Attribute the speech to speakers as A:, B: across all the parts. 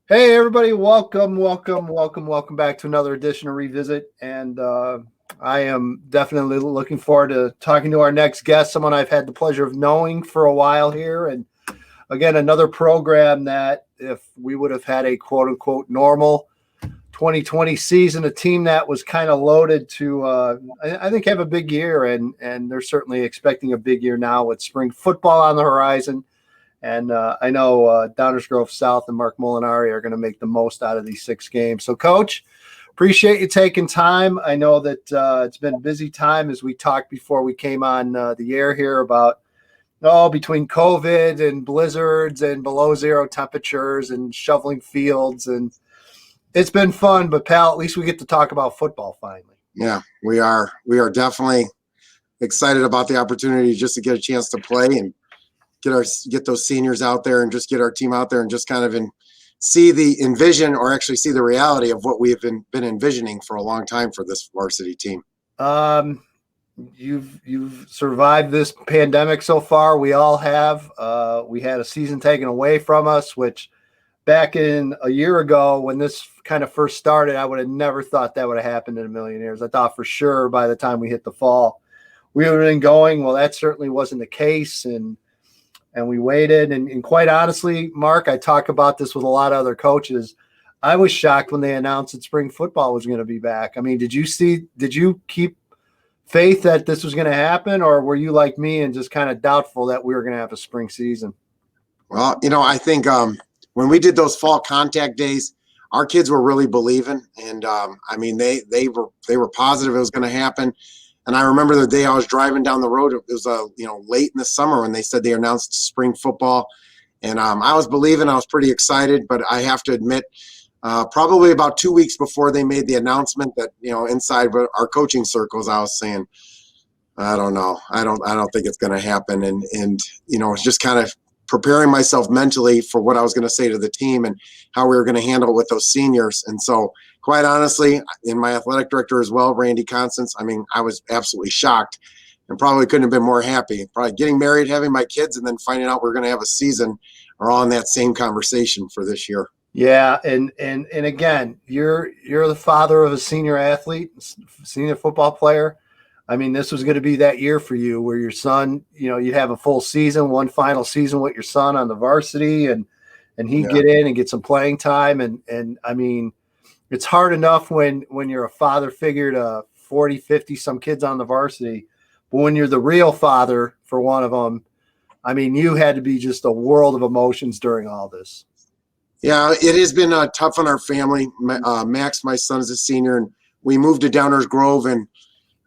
A: Hey everybody, welcome back to another edition of Revisit. And I am definitely looking forward to talking to our next guest, someone I've had the pleasure of knowing for a while here. And again, another program that if we would have had a quote unquote normal 2020 season, a team that was kind of loaded to, I think, have a big year. And they're certainly expecting a big year now with spring football on the horizon. And I know Downers Grove South and Mark Molinari are going to make the most out of these 6 games. So, Coach, appreciate you taking time. I know that it's been a busy time as we talked before we came on the air here about, between COVID and blizzards and below zero temperatures and shoveling fields. And it's been fun, but, pal, at least we get to talk about football finally.
B: Yeah, we are. We are definitely excited about the opportunity just to get a chance to play and get those seniors out there and just get our team out there and just kind of see the reality of what we have been envisioning for a long time for this varsity team.
A: You've survived this pandemic so far. We all have. We had a season taken away from us, which back in a year ago when this kind of first started, I would have never thought that would have happened in a million years. I thought for sure by the time we hit the fall, we would have been going. Well, that certainly wasn't the case. And we waited. And quite honestly, Mark, I talk about this with a lot of other coaches. I was shocked when they announced that spring football was going to be back. I mean, did you keep faith that this was going to happen, or were you like me and just kind of doubtful that we were going to have a spring season?
B: Well, I think when we did those fall contact days, our kids were really believing. And they were positive it was going to happen. And I remember the day I was driving down the road. It was late in the summer when they said they announced spring football, and I was believing. I was pretty excited, but I have to admit, probably about 2 weeks before they made the announcement, that inside our coaching circles, I was saying, I don't know, I don't think it's going to happen, and it's just kind of preparing myself mentally for what I was going to say to the team and how we were going to handle it with those seniors. And so, quite honestly, in my athletic director as well, Randy Constance, I was absolutely shocked and probably couldn't have been more happy. Probably getting married, having my kids, and then finding out we're going to have a season are all in that same conversation for this year.
A: Yeah, and again, you're the father of a senior athlete, senior football player. I mean, this was going to be that year for you where your son, you'd have a full season, one final season with your son on the varsity, and he'd get in and get some playing time. And I mean, it's hard enough when you're a father figure to 40, 50 some kids on the varsity, but when you're the real father for one of them, I mean, you had to be just a world of emotions during all this.
B: Yeah, it has been tough on our family. Max, my son, is a senior, and we moved to Downers Grove and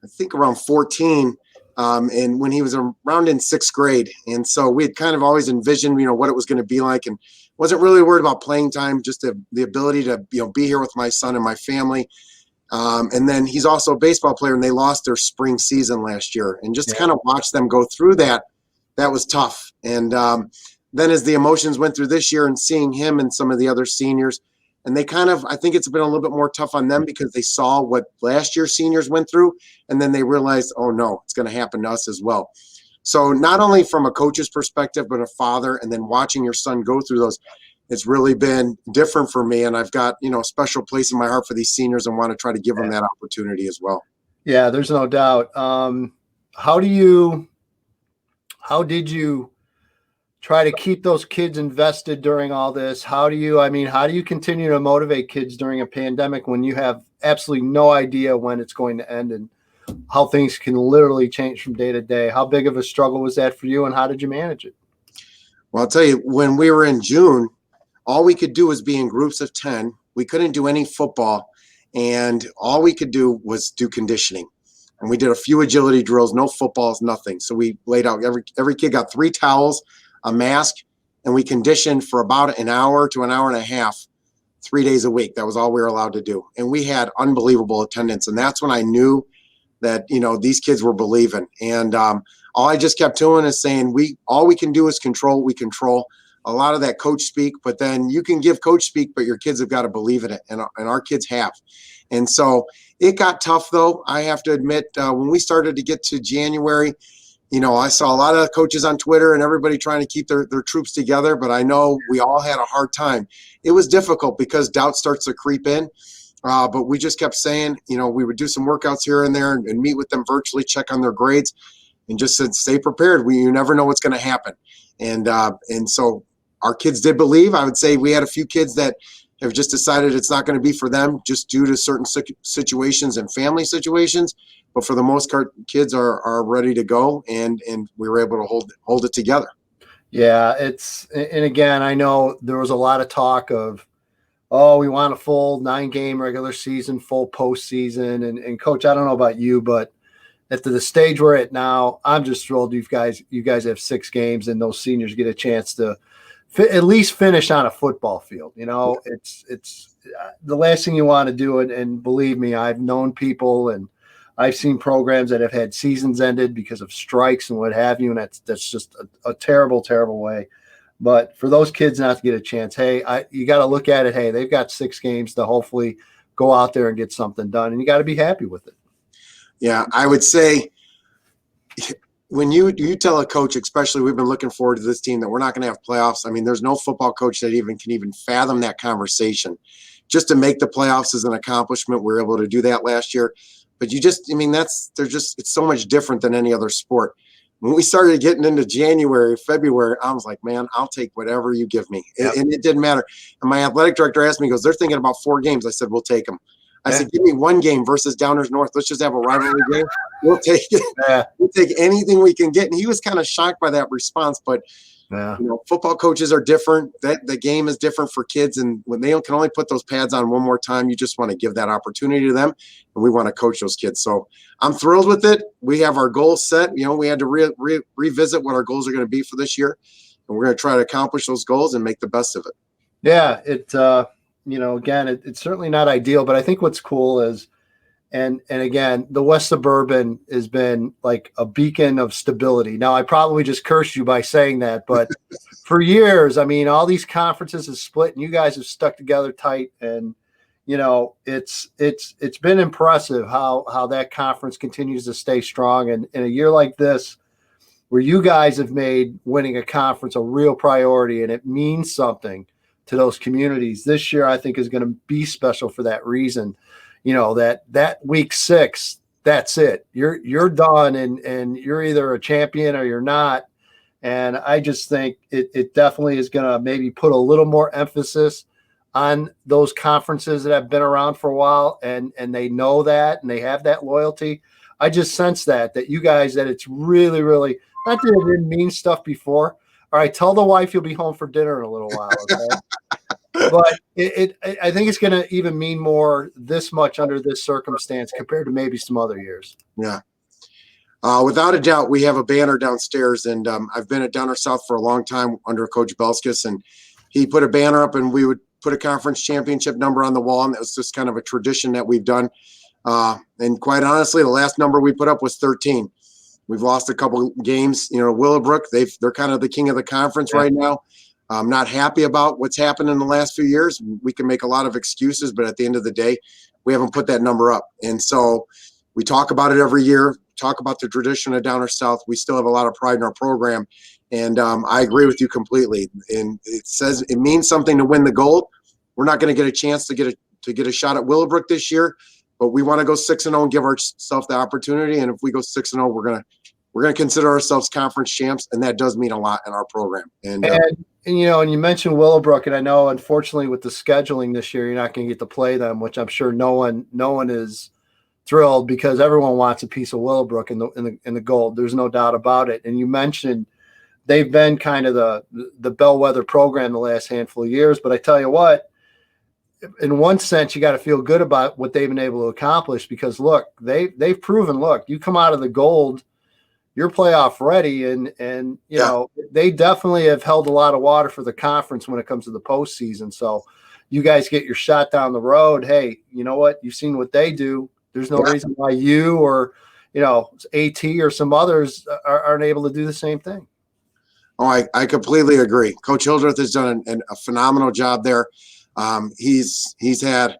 B: I think around 14, and when he was around in 6th grade. And so we had kind of always envisioned, what it was going to be like, and wasn't really worried about playing time, just the ability to, be here with my son and my family. And then he's also a baseball player, and they lost their spring season last year. And just to kind of watch them go through that was tough. And then as the emotions went through this year and seeing him and some of the other seniors, and they kind of, I think it's been a little bit more tough on them because they saw what last year's seniors went through, and then they realized, oh no, it's going to happen to us as well. So not only from a coach's perspective, but a father, and then watching your son go through those, it's really been different for me. And I've got, a special place in my heart for these seniors and want to try to give them that opportunity as well.
A: Yeah, there's no doubt. How did you try to keep those kids invested during all this? How do you continue to motivate kids during a pandemic when you have absolutely no idea when it's going to end and how things can literally change from day to day? How big of a struggle was that for you, and how did you manage it?
B: Well, I'll tell you, when we were in June, all we could do was be in groups of 10. We couldn't do any football, and all we could do was do conditioning. And we did a few agility drills, no footballs, nothing. So we laid out, every kid got 3 towels, a mask, and we conditioned for about an hour to an hour and a half, 3 days a week. That was all we were allowed to do. And we had unbelievable attendance. And that's when I knew that, these kids were believing. And all I just kept doing is saying, all we can do is control what we control. A lot of that coach speak, but then you can give coach speak, but your kids have got to believe in it. And our kids have. And so it got tough, though. I have to admit, when we started to get to January, I saw a lot of coaches on Twitter and everybody trying to keep their troops together, but I know we all had a hard time. It was difficult because doubt starts to creep in. But we just kept saying, we would do some workouts here and there and meet with them virtually, check on their grades, and just said, stay prepared. You never know what's going to happen. And so our kids did believe. I would say we had a few kids that have just decided it's not going to be for them just due to certain situations and family situations. But for the most part, kids are ready to go, and we were able to hold it together.
A: Yeah, and again, I know there was a lot of talk of, oh, we want a full 9-game regular season, full postseason. And Coach, I don't know about you, but at the stage we're at now, I'm just thrilled you guys have 6 games and those seniors get a chance to at least finish on a football field. It's the last thing you want to do. And believe me, I've known people and I've seen programs that have had seasons ended because of strikes and what have you. And that's just a terrible, terrible way. But for those kids not to get a chance, hey, you got to look at it. Hey, they've got 6 games to hopefully go out there and get something done. And you got to be happy with it.
B: Yeah, I would say when you tell a coach, especially we've been looking forward to this team, that we're not going to have playoffs. I mean, there's no football coach that can even fathom that conversation. Just to make the playoffs is an accomplishment. We were able to do that last year. But it's so much different than any other sport. When we started getting into January, February, I was like, man, I'll take whatever you give me. Yep. And it didn't matter. And my athletic director asked me, he goes, they're thinking about 4 games. I said, we'll take them. I said, give me 1 game versus Downers North. Let's just have a rivalry game. We'll take it. Yeah. We'll take anything we can get. And he was kind of shocked by that response. But, football coaches are different. The game is different for kids. And when they can only put those pads on one more time, you just want to give that opportunity to them. And we want to coach those kids. So I'm thrilled with it. We have our goals set. We had to revisit what our goals are going to be for this year. And we're going to try to accomplish those goals and make the best of it.
A: Yeah, again, it's certainly not ideal, but I think what's cool is, and again, the West Suburban has been like a beacon of stability. Now, I probably just cursed you by saying that, but for years, I mean, all these conferences have split, and you guys have stuck together tight, and it's been impressive how that conference continues to stay strong. And in a year like this, where you guys have made winning a conference a real priority, and it means something to those communities. This year, I think, is going to be special for that reason. That week 6, that's it. You're done, and you're either a champion or you're not. And I just think it definitely is going to maybe put a little more emphasis on those conferences that have been around for a while, and they know that, and they have that loyalty. I just sense that you guys, that it's really, really, not that it didn't mean stuff before. All right, tell the wife you'll be home for dinner in a little while, okay? But I think it's going to even mean more this much under this circumstance compared to maybe some other years.
B: Yeah. Without a doubt, we have a banner downstairs, and I've been at Downers South for a long time under Coach Belskis, and he put a banner up, and we would put a conference championship number on the wall, and that was just kind of a tradition that we've done. And quite honestly, the last number we put up was 13. We've lost a couple games. Willowbrook, they're kind of the king of the conference right now. I'm not happy about what's happened in the last few years. We can make a lot of excuses, but at the end of the day, we haven't put that number up. And so we talk about it every year, talk about the tradition of Downers South. We still have a lot of pride in our program. And I agree with you completely. And it says it means something to win the gold. We're not going to get a chance to get a shot at Willowbrook this year, but we want to go 6-0 and give ourselves the opportunity. And if we go 6-0, we're going to consider ourselves conference champs, and that does mean a lot in our program. And you mentioned Willowbrook, and I know, unfortunately, with the scheduling this year, you're not going to get to play them, which I'm sure no one is thrilled, because everyone wants a piece of Willowbrook in the gold. There's no doubt about it. And you mentioned they've been kind of the bellwether program the last handful of years, but I tell you what, in one sense, you got to feel good about what they've been able to accomplish, because look, they've proven, look, you come out of the gold, you're playoff ready, and you know, they definitely have held a lot of water for the conference when it comes to the postseason. So you guys get your shot down the road. Hey, you know what? You've seen what they do. There's no reason why you or, AT or some others aren't able to do the same thing. Oh, I completely agree. Coach Hildreth has done a phenomenal job there. He's had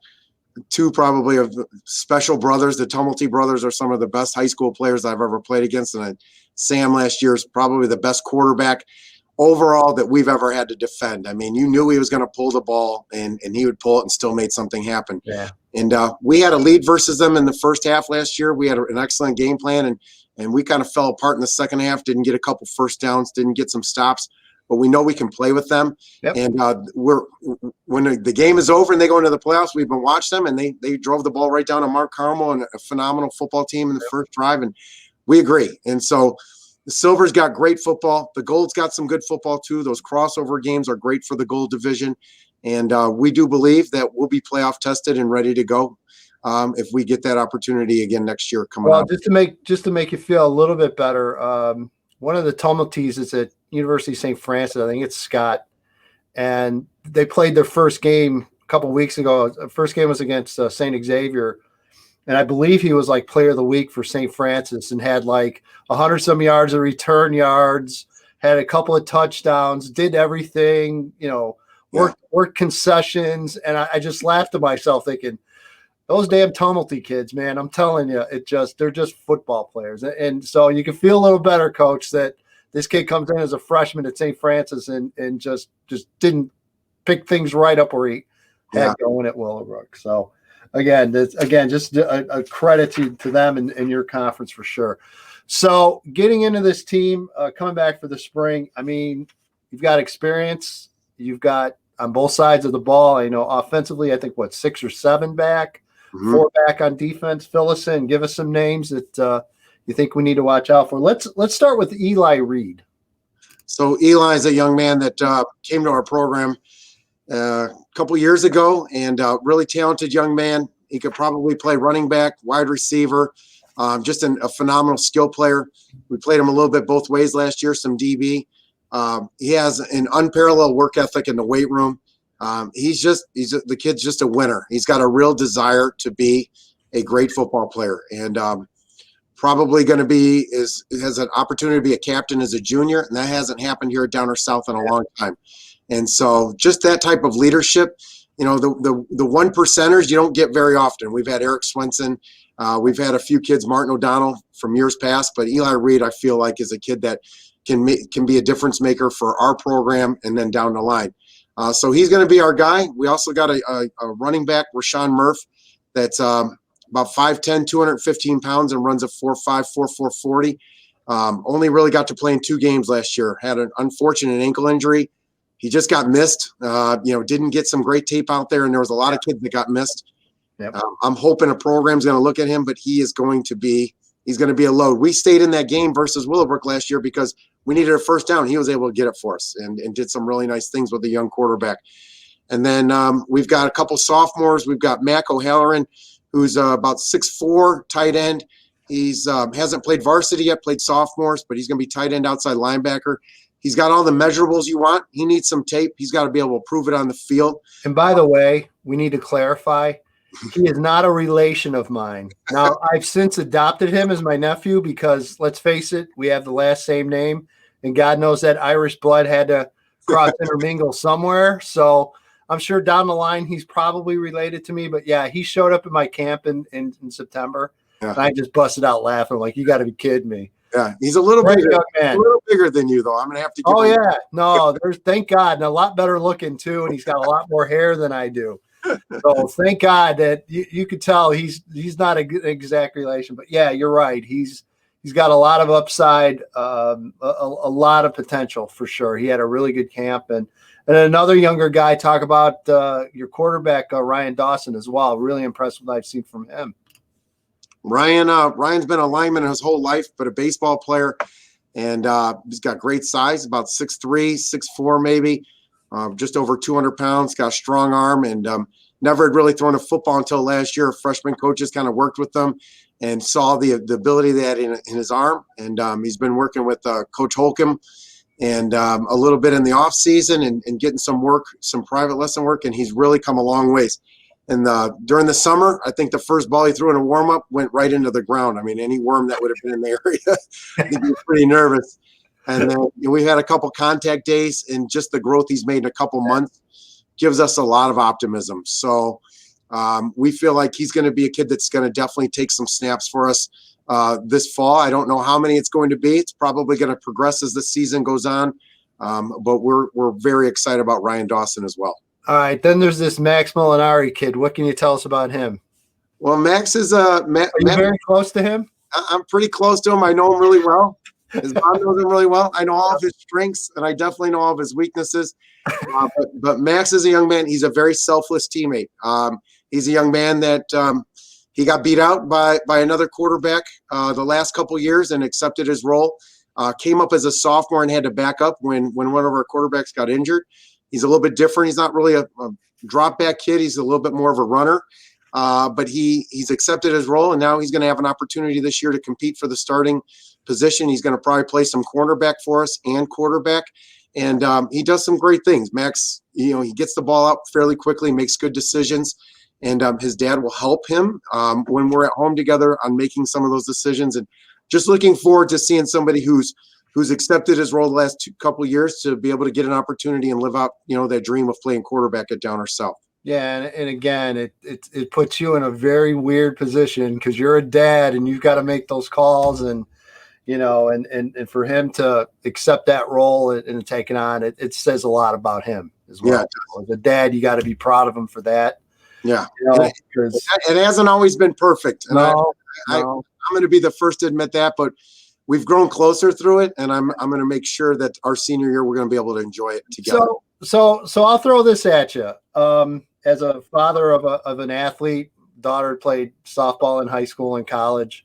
B: two probably of special brothers. The Tumulty brothers are some of the best high school players I've ever played against, and Sam last year is probably the best quarterback overall that we've ever had to defend. I mean, you knew he was going to pull the ball, and he would pull it and still made something happen.
A: Yeah.
B: And we had a lead versus them in the first half last year. We had an excellent game plan, and we kind of fell apart in the second half, didn't get a couple first downs, didn't get some stops. But we know we can play with them.
A: Yep.
B: And when the game is over and they go into the playoffs, we've been watching them, and they drove the ball right down to Mark Carmel and a phenomenal football team in the first drive, and we agree. And so the Silver's got great football. The Gold's got some good football too. Those crossover games are great for the Gold division. And we do believe that we'll be playoff tested and ready to go if we get that opportunity again next year coming up.
A: Just to make you feel a little bit better, one of the tumulties is at University of St. Francis. I think it's Scott. And they played their first game a couple of weeks ago. The first game was against St. Xavier. And I believe he was like player of the week for St. Francis and had like 100-some yards of return yards, had a couple of touchdowns, did everything, worked concessions. And I just laughed to myself thinking, those damn tumulty kids, man, I'm telling you, they're just football players. And so you can feel a little better, Coach, that this kid comes in as a freshman at St. Francis and just didn't pick things right up where he had going at Willowbrook. So, Again, just a credit to them and your conference for sure. So getting into this team, coming back for the spring, I mean, you've got experience. You've got on both sides of the ball. Offensively, I think, 6 or 7 back, 4 back on defense. Fill us in. Give us some names that you think we need to watch out for. Let's start with Eli Reed.
B: So Eli is a young man that came to our program a couple years ago, and really talented young man. He could probably play running back, wide receiver, just a phenomenal skill player. We played him a little bit both ways last year, some DB. He has an unparalleled work ethic in the weight room. The kid's just a winner. He's got a real desire to be a great football player, and probably going to has an opportunity to be a captain as a junior, and that hasn't happened here at Downers South in a long time. And so just that type of leadership, the one percenters you don't get very often. We've had Eric Swenson. We've had a few kids, Martin O'Donnell from years past, but Eli Reed, I feel like, is a kid that can be a difference maker for our program and then down the line. So he's going to be our guy. We also got a running back, Rashawn Murph, that's about 5'10", 215 pounds and runs a 4.5, 4.4 40. Only really got to play in 2 games last year. Had an unfortunate ankle injury. He just got missed, didn't get some great tape out there, and there was a lot of kids that got missed.
A: Yep.
B: I'm hoping a program's going to look at him, but he's going to be a load. We stayed in that game versus Willowbrook last year because we needed a first down. He was able to get it for us and did some really nice things with a young quarterback. And then we've got a couple sophomores. We've got Mark OHalloran, who's about 6'4", tight end. He's hasn't played varsity yet, played sophomores, but he's going to be tight end, outside linebacker. He's got all the measurables you want. He needs some tape. He's got to be able to prove it on the field.
A: And by the way, we need to clarify, he is not a relation of mine. Now, I've since adopted him as my nephew because, let's face it, we have the same name, and God knows that Irish blood had to cross intermingle somewhere. So I'm sure down the line he's probably related to me. But, yeah, he showed up at my camp in September, and I just busted out laughing like, you got to be kidding me.
B: Yeah, he's a little bigger than you, though. I'm gonna have to.
A: Thank God, and a lot better looking too, and he's got a lot more hair than I do. So thank God that you could tell he's not an exact relation. But yeah, you're right. He's got a lot of upside, a lot of potential for sure. He had a really good camp, and another younger guy. Talk about your quarterback Ryan Dawson as well. Really impressed with what I've seen from him.
B: Ryan's been a lineman his whole life, but a baseball player, and he's got great size, about 6'3", 6'4", maybe, just over 200 pounds, got a strong arm, and never had really thrown a football until last year. Freshman coaches kind of worked with them and saw the ability they had in his arm, and he's been working with Coach Holcomb and a little bit in the off season and getting some work, some private lesson work, and he's really come a long ways. And during the summer, I think the first ball he threw in a warm-up went right into the ground. I mean, any worm that would have been in the area, he'd be pretty nervous. And then we had a couple contact days, and just the growth he's made in a couple months gives us a lot of optimism. So we feel like he's going to be a kid that's going to definitely take some snaps for us this fall. I don't know how many it's going to be. It's probably going to progress as the season goes on. But we're very excited about Ryan Dawson as well.
A: All right. Then there's this Max Molinari kid. What can you tell us about him?
B: Well, Max is
A: Are you very close to him?
B: I'm pretty close to him. I know him really well. His mom knows him really well. I know all of his strengths, and I definitely know all of his weaknesses. But Max is a young man. He's a very selfless teammate. He's a young man that he got beat out by another quarterback the last couple years and accepted his role. Came up as a sophomore and had to back up when one of our quarterbacks got injured. He's a little bit different. He's not really a drop back kid. He's a little bit more of a runner. But he's accepted his role, and now he's going to have an opportunity this year to compete for the starting position. He's going to probably play some cornerback for us and quarterback, and he does some great things. Max, he gets the ball out fairly quickly, makes good decisions, and his dad will help him when we're at home together on making some of those decisions. And just looking forward to seeing somebody who's accepted his role the last couple of years to be able to get an opportunity and live out that dream of playing quarterback at Downers South.
A: Yeah, and again, it puts you in a very weird position because you're a dad and you've got to make those calls, and and for him to accept that role and take it on, it says a lot about him as well. Yeah, as a dad, you got to be proud of him for that.
B: Yeah, because it hasn't always been perfect, and I'm going to be the first to admit that, but we've grown closer through it, and I'm going to make sure that our senior year we're going to be able to enjoy it together.
A: So I'll throw this at you. As a father of an athlete, daughter played softball in high school and college.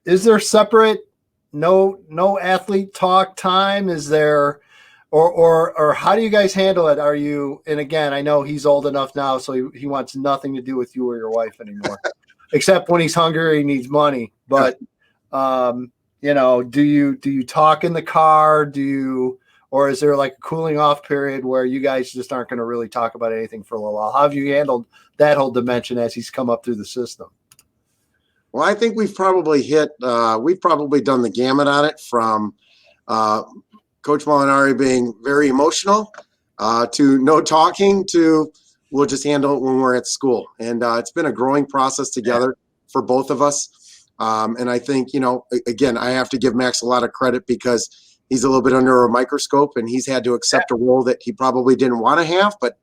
A: Is there separate no athlete talk time? Is there, or how do you guys handle it? Are you? And again, I know he's old enough now, so he wants nothing to do with you or your wife anymore, except when he's hungry, he needs money. But do you talk in the car? Or is there like a cooling off period where you guys just aren't going to really talk about anything for a little while? How have you handled that whole dimension as he's come up through the system?
B: Well, I think we've probably done the gamut on it, from Coach Molinari being very emotional to no talking to we'll just handle it when we're at school. And it's been a growing process together for both of us. And I think, again, I have to give Max a lot of credit because he's a little bit under a microscope, and he's had to accept a role that he probably didn't want to have, but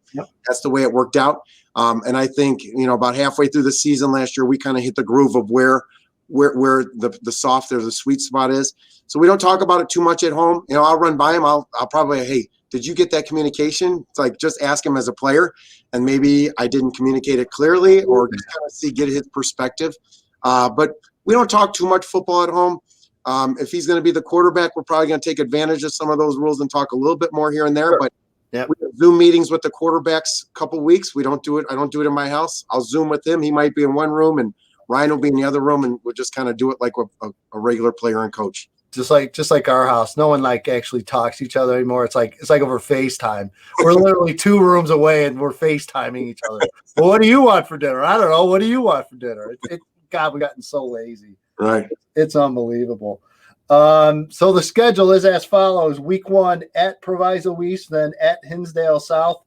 B: that's the way it worked out. And I think, about halfway through the season last year, we kind of hit the groove of where the soft or the sweet spot is. So we don't talk about it too much at home. I'll run by him. I'll probably, hey, did you get that communication? It's like, just ask him as a player, and maybe I didn't communicate it clearly, or just kind of get his perspective. But we don't talk too much football at home. If he's going to be the quarterback, we're probably going to take advantage of some of those rules and talk a little bit more here and there. Sure. But we have Zoom meetings with the quarterbacks a couple weeks. We don't do it. I don't do it in my house. I'll Zoom with him. He might be in one room and Ryan will be in the other room, and we'll just kind of do it like a regular player and coach. Just like our house. No one actually talks to each other anymore. It's like over FaceTime. We're literally 2 rooms away and we're FaceTiming each other. Well, what do you want for dinner? I don't know. What do you want for dinner? God, we've gotten so lazy. Right. It's unbelievable. So the schedule is as follows: Week 1 at Proviso East, then at Hinsdale South,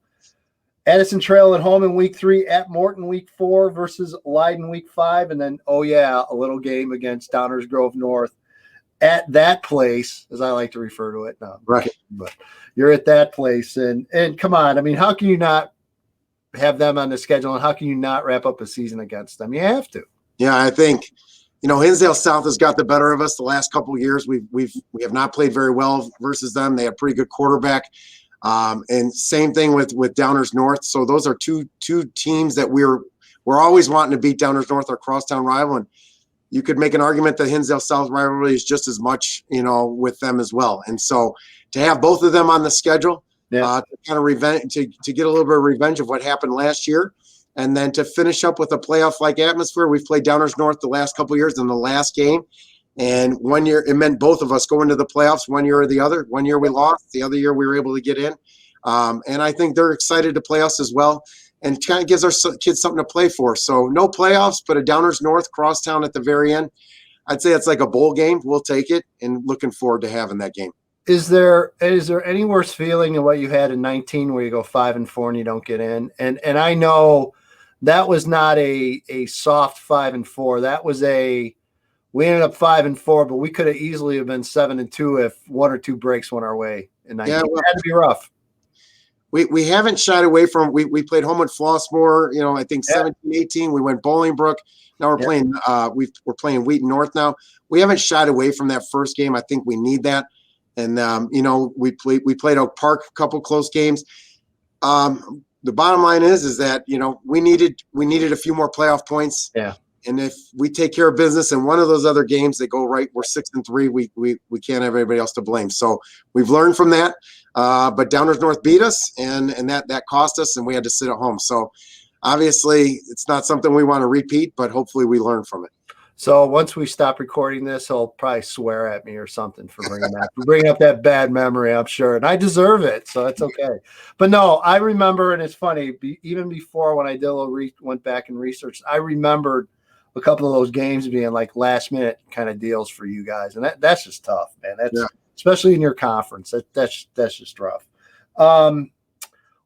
B: Addison Trail at home in Week 3, at Morton Week 4 versus Leiden Week 5, and then a little game against Downers Grove North at that place, as I like to refer to it. No, right. But you're at that place, and come on, I mean, how can you not have them on the schedule, and how can you not wrap up a season against them? You have to. Yeah, I think Hinsdale South has got the better of us the last couple of years. We have not played very well versus them. They have pretty good quarterback, and same thing with Downers North. So those are two teams that we're always wanting to beat. Downers North, our crosstown rival, and you could make an argument that Hinsdale South rivalry is just as much with them as well. And so to have both of them on the schedule, to kind of revenge, to get a little bit of revenge of what happened last year. And then to finish up with a playoff-like atmosphere. We've played Downers North the last couple of years in the last game. And 1 year, it meant both of us going to the playoffs 1 year or the other. 1 year we lost. The other year we were able to get in. And I think they're excited to play us as well. And kind of gives our kids something to play for. So no playoffs, but a Downers North crosstown at the very end. I'd say it's like a bowl game. We'll take it, and looking forward to having that game. Is there any worse feeling than what you had in 19 where you go 5-4 and you don't get in? And I know
A: that was not a soft 5-4. That was we ended up 5-4, but we could have easily have been 7-2 if one or two breaks went our way. And it had to be rough.
B: We haven't shied away from, we played home at Flossmoor, I think 17-18, we went Bolingbrook. Now we're playing, we're playing Wheaton North now. We haven't shied away from that first game. I think we need that. And, we played Oak Park, a couple close games. The bottom line is that, we needed a few more playoff points.
A: Yeah.
B: And if we take care of business in one of those other games that go right, we're 6-3. We can't have anybody else to blame. So we've learned from that. But Downers North beat us, and that cost us, and we had to sit at home. So obviously, it's not something we want to repeat, but hopefully we learn from it.
A: So once we stop recording this, he'll probably swear at me or something for bringing up that bad memory, I'm sure. And I deserve it, so that's okay. But no, I remember, and it's funny, even before when I did went back and researched, I remembered a couple of those games being like last minute kind of deals for you guys. And that's just tough, man. That's especially in your conference. That's just rough. Have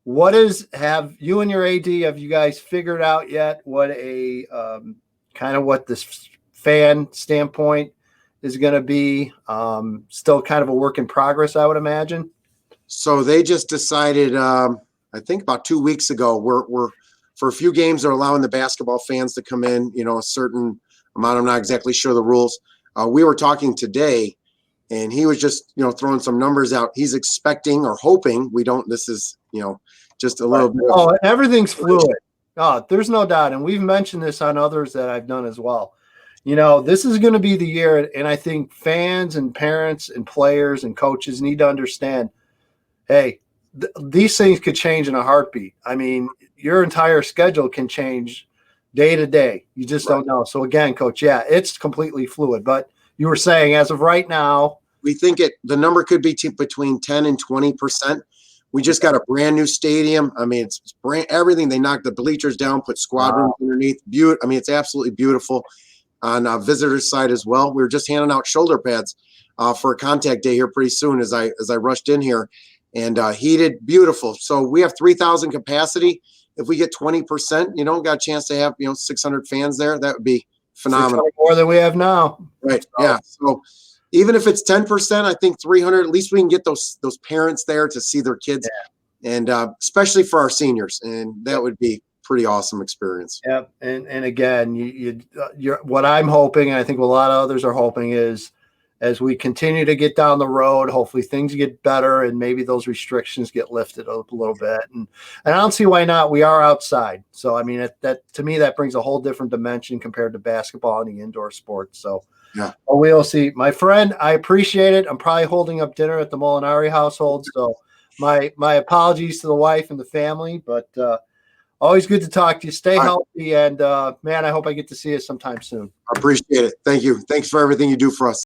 A: you and your AD, have you guys figured out yet what what this fan standpoint is going to be? Still kind of a work in progress, I would imagine.
B: So they just decided, I think about 2 weeks ago, we're for a few games, they're allowing the basketball fans to come in, a certain amount. I'm not exactly sure the rules. We were talking today, and he was just, throwing some numbers out. He's expecting or hoping this is, just a little bit.
A: Everything's fluid. Oh, there's no doubt. And we've mentioned this on others that I've done as well. This is going to be the year. And I think fans and parents and players and coaches need to understand, hey, these things could change in a heartbeat. I mean, your entire schedule can change day to day. You just don't know. So again, Coach, it's completely fluid. But you were saying as of right now,
B: we think the number could be between 10 and 20%. We just got a brand new stadium. I mean, it's everything. They knocked the bleachers down, put squad rooms underneath. I mean, it's absolutely beautiful on visitors' side as well. We were just handing out shoulder pads for a contact day here pretty soon as I rushed in here, and heated, beautiful. So we have 3,000 capacity. If we get 20%, got a chance to have 600 fans there. That would be phenomenal.
A: More than we have now.
B: Right. Yeah. So even if it's 10%, I think 300. At least we can get those parents there to see their kids, and especially for our seniors, and that would be pretty awesome experience.
A: Yep. And again, you're what I'm hoping, and I think what a lot of others are hoping is, as we continue to get down the road, hopefully things get better and maybe those restrictions get lifted a little bit. And I don't see why not. We are outside. So, I mean, that to me, that brings a whole different dimension compared to basketball and the indoor sports. So, we'll see. My friend, I appreciate it. I'm probably holding up dinner at the Molinari household. So my apologies to the wife and the family, but always good to talk to you. Stay healthy. And, man, I hope I get to see you sometime soon.
B: I appreciate it. Thank you. Thanks for everything you do for us.